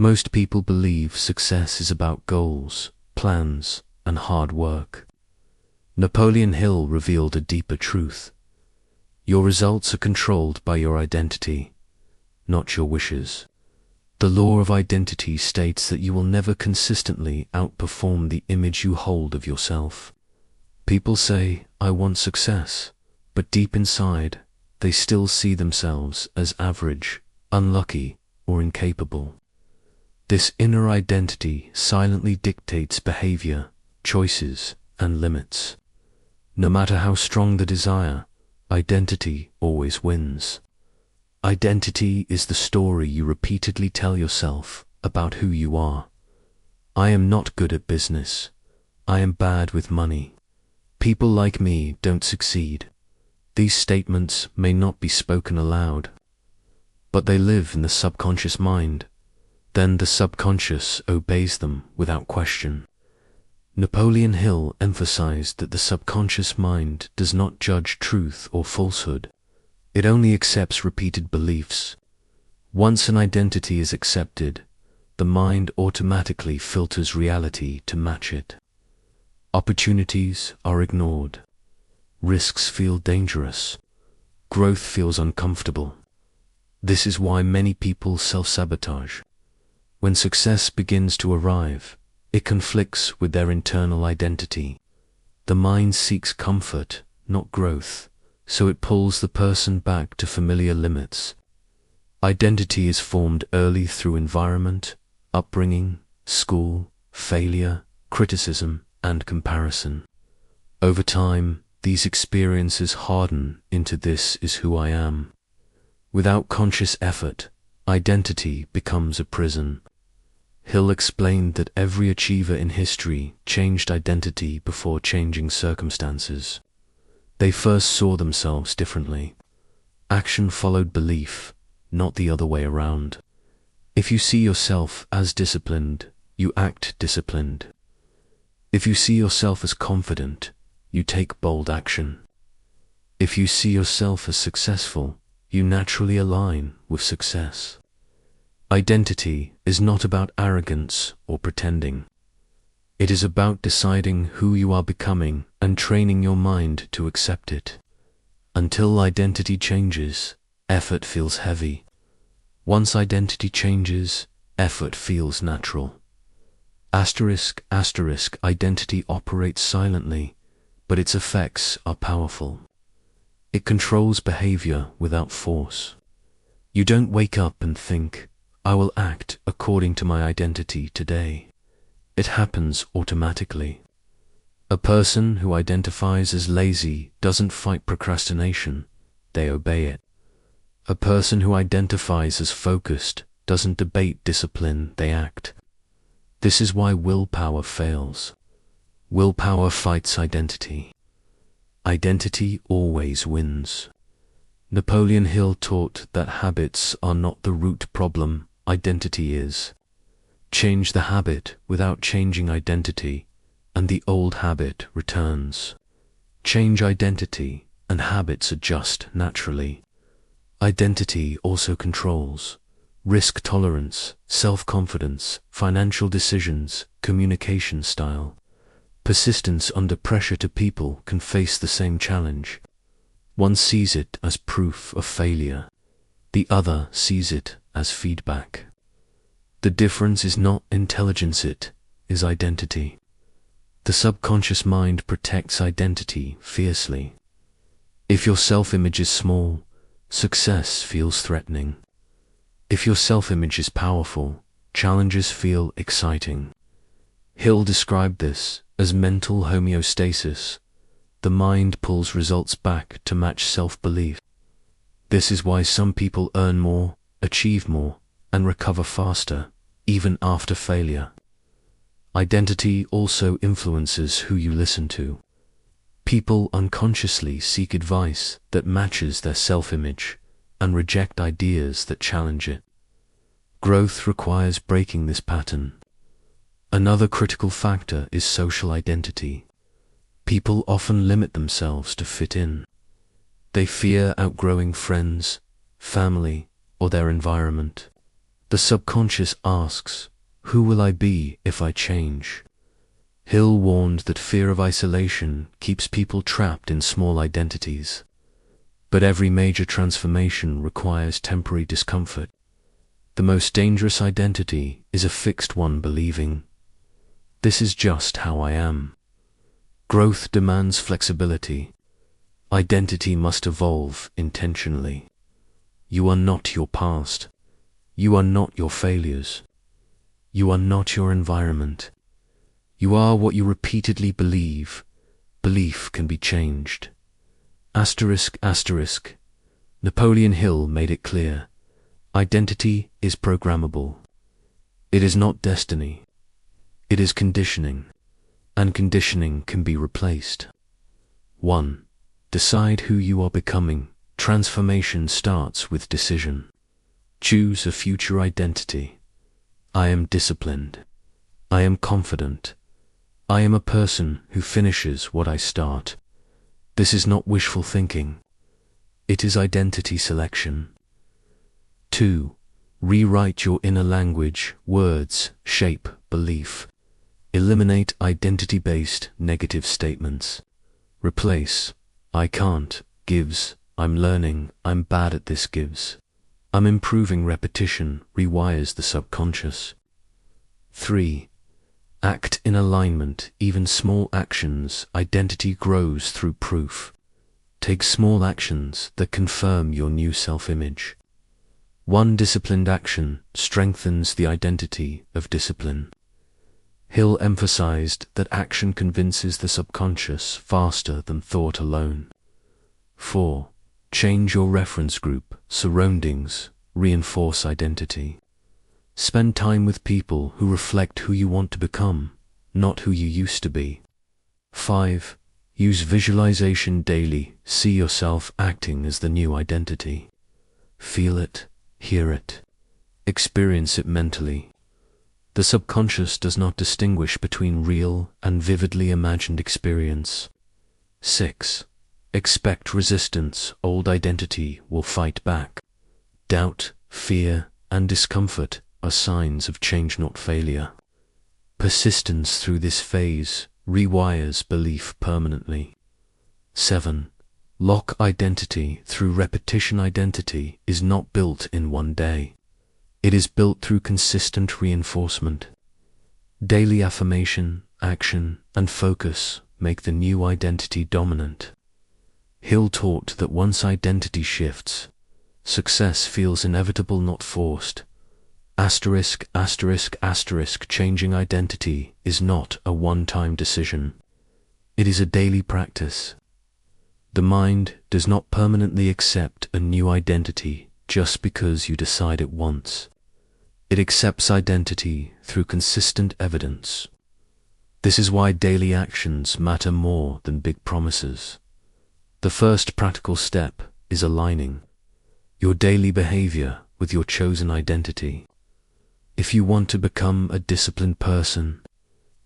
Most people believe success is about goals, plans, and hard work. Napoleon Hill revealed a deeper truth. Your results are controlled by your identity, not your wishes. The law of identity states that you will never consistently outperform the image you hold of yourself. People say, "I want success," but deep inside, they still see themselves as average, unlucky, or incapable. This inner identity silently dictates behavior, choices, and limits. No matter how strong the desire, identity always wins. Identity is the story you repeatedly tell yourself about who you are. I am not good at business. I am bad with money. People like me don't succeed. These statements may not be spoken aloud, but they live in the subconscious mind. Then the subconscious obeys them without question. Napoleon Hill emphasized that the subconscious mind does not judge truth or falsehood. It only accepts repeated beliefs. Once an identity is accepted, the mind automatically filters reality to match it. Opportunities are ignored. Risks feel dangerous. Growth feels uncomfortable. This is why many people self-sabotage. When success begins to arrive, it conflicts with their internal identity. The mind seeks comfort, not growth, so it pulls the person back to familiar limits. Identity is formed early through environment, upbringing, school, failure, criticism, and comparison. Over time, these experiences harden into "this is who I am." Without conscious effort, identity becomes a prison. Hill explained that every achiever in history changed identity before changing circumstances. They first saw themselves differently. Action followed belief, not the other way around. If you see yourself as disciplined, you act disciplined. If you see yourself as confident, you take bold action. If you see yourself as successful, you naturally align with success. Identity is not about arrogance or pretending. It is about deciding who you are becoming and training your mind to accept it. Until identity changes, effort feels heavy. Once identity changes, effort feels natural. **** Identity operates silently, but its effects are powerful. It controls behavior without force. You don't wake up and think, "I will act according to my identity today." It happens automatically. A person who identifies as lazy doesn't fight procrastination, they obey it. A person who identifies as focused doesn't debate discipline, they act. This is why willpower fails. Willpower fights identity. Identity always wins. Napoleon Hill taught that habits are not the root problem, identity is. Change the habit without changing identity, and the old habit returns. Change identity, and habits adjust naturally. Identity also controls. Risk tolerance, self-confidence, financial decisions, communication style. Persistence under pressure. Two people can face the same challenge. One sees it as proof of failure. The other sees it as feedback. The difference is not intelligence, it is identity. The subconscious mind protects identity fiercely. If your self-image is small, success feels threatening. If your self-image is powerful, challenges feel exciting. Hill described this as mental homeostasis. The mind pulls results back to match self-belief. This is why some people earn more, achieve more, and recover faster, even after failure. Identity also influences who you listen to. People unconsciously seek advice that matches their self-image and reject ideas that challenge it. Growth requires breaking this pattern. Another critical factor is social identity. People often limit themselves to fit in. They fear outgrowing friends, family, or their environment. The subconscious asks, who will I be if I change? Hill warned that fear of isolation keeps people trapped in small identities. But every major transformation requires temporary discomfort. The most dangerous identity is a fixed one believing, this is just how I am. Growth demands flexibility. Identity must evolve intentionally. You are not your past. You are not your failures. You are not your environment. You are what you repeatedly believe. Belief can be changed. Asterisk, asterisk. Napoleon Hill made it clear. Identity is programmable. It is not destiny. It is conditioning. And conditioning can be replaced. 1. Decide who you are becoming. Transformation starts with decision. Choose a future identity. I am disciplined. I am confident. I am a person who finishes what I start. This is not wishful thinking. It is identity selection. 2. Rewrite your inner language, words, shape, belief. Eliminate identity-based negative statements. Replace, I can't, gives, I'm learning, I'm bad at this gives. I'm improving repetition rewires the subconscious. 3. Act in alignment, even small actions, identity grows through proof. Take small actions that confirm your new self-image. One disciplined action strengthens the identity of discipline. Hill emphasized that action convinces the subconscious faster than thought alone. 4. Change your reference group, surroundings, reinforce identity. Spend time with people who reflect who you want to become, not who you used to be. 5. Use visualization daily, see yourself acting as the new identity. Feel it, hear it, experience it mentally. The subconscious does not distinguish between real and vividly imagined experience. 6. Expect resistance, old identity will fight back. Doubt, fear, and discomfort are signs of change, not failure. Persistence through this phase rewires belief permanently. 7. Lock identity through repetition. Identity is not built in one day. It is built through consistent reinforcement. Daily affirmation, action, and focus make the new identity dominant. Hill taught that once identity shifts, success feels inevitable, not forced. Asterisk, asterisk, asterisk. Changing identity is not a one-time decision. It is a daily practice. The mind does not permanently accept a new identity just because you decide it once. It accepts identity through consistent evidence. This is why daily actions matter more than big promises. The first practical step is aligning your daily behavior with your chosen identity. If you want to become a disciplined person,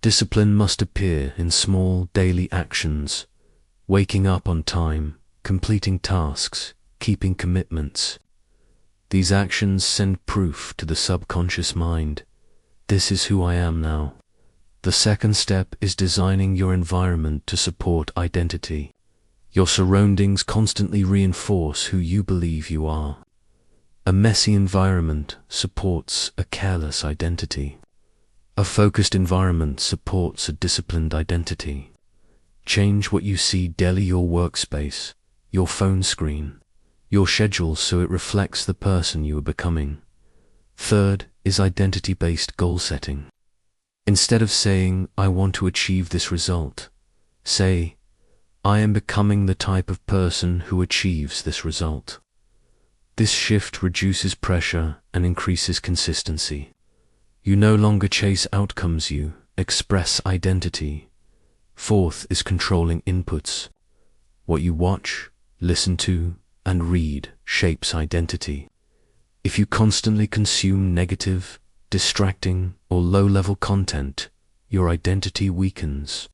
discipline must appear in small daily actions, waking up on time, completing tasks, keeping commitments. These actions send proof to the subconscious mind. This is who I am now. The second step is designing your environment to support identity. Your surroundings constantly reinforce who you believe you are. A messy environment supports a careless identity. A focused environment supports a disciplined identity. Change what you see daily, your workspace, your phone screen, your schedule, so it reflects the person you are becoming. Third is identity-based goal setting. Instead of saying, I want to achieve this result, say, I am becoming the type of person who achieves this result. This shift reduces pressure and increases consistency. You no longer chase outcomes, you express identity. Fourth is controlling inputs. What you watch, listen to, and read shapes identity. If you constantly consume negative, distracting, or low-level content, your identity weakens.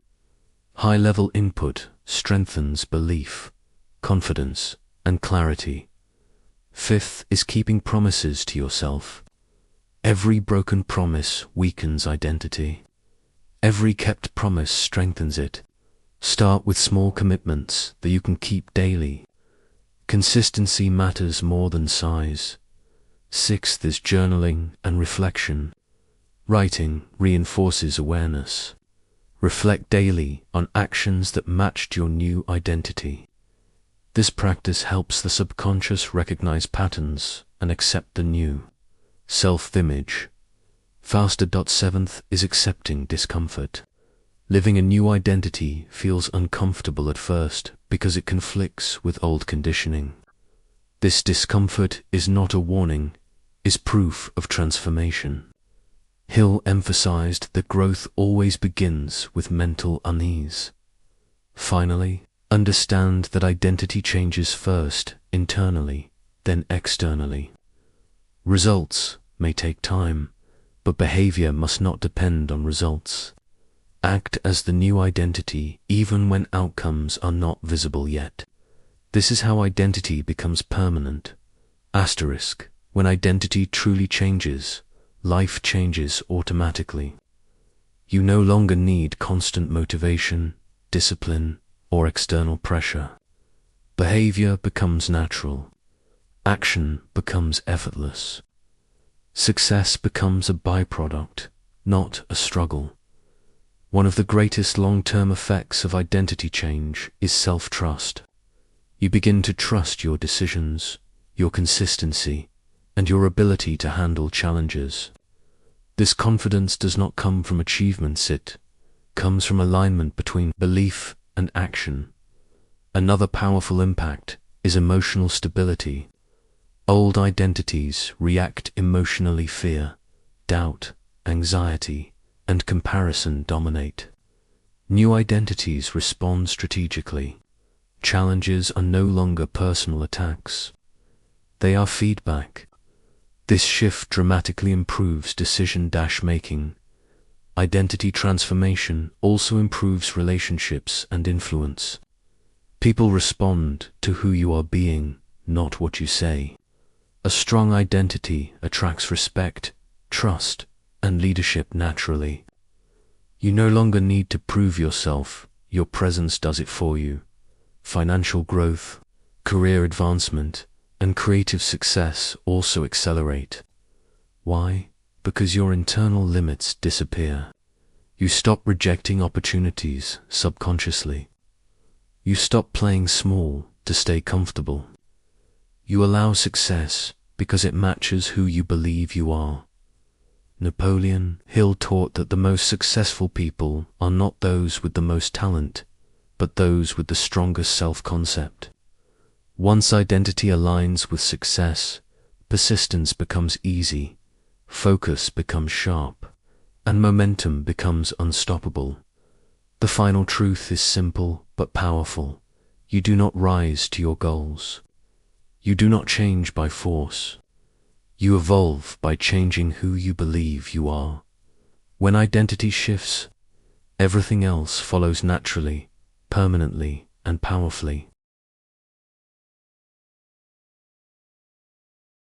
High-level input strengthens belief, confidence, and clarity. Fifth is keeping promises to yourself. Every broken promise weakens identity. Every kept promise strengthens it. Start with small commitments that you can keep daily. Consistency matters more than size. Sixth is journaling and reflection. Writing reinforces awareness. Reflect daily on actions that matched your new identity. This practice helps the subconscious recognize patterns and accept the new. Self-image. Faster. Seventh is accepting discomfort. Living a new identity feels uncomfortable at first because it conflicts with old conditioning. This discomfort is not a warning, is proof of transformation. Hill emphasized that growth always begins with mental unease. Finally, understand that identity changes first internally, then externally. Results may take time, but behavior must not depend on results. Act as the new identity even when outcomes are not visible yet. This is how identity becomes permanent. Asterisk. When identity truly changes, life changes automatically. You no longer need constant motivation, discipline, or external pressure. Behavior becomes natural. Action becomes effortless. Success becomes a byproduct, not a struggle. One of the greatest long-term effects of identity change is self-trust. You begin to trust your decisions, your consistency, and your ability to handle challenges. This confidence does not come from achievements, it comes from alignment between belief and action. Another powerful impact is emotional stability. Old identities react emotionally. Fear, doubt, anxiety, and comparison dominate. New identities respond strategically. Challenges are no longer personal attacks. They are feedback. This shift dramatically improves decision-making. Identity transformation also improves relationships and influence. People respond to who you are being, not what you say. A strong identity attracts respect, trust, and leadership naturally. You no longer need to prove yourself, your presence does it for you. Financial growth, career advancement, and creative success also accelerate. Why? Because your internal limits disappear. You stop rejecting opportunities subconsciously. You stop playing small to stay comfortable. You allow success because it matches who you believe you are. Napoleon Hill taught that the most successful people are not those with the most talent, but those with the strongest self-concept. Once identity aligns with success, persistence becomes easy, focus becomes sharp, and momentum becomes unstoppable. The final truth is simple but powerful. You do not rise to your goals. You do not change by force. You evolve by changing who you believe you are. When identity shifts, everything else follows naturally, permanently, and powerfully.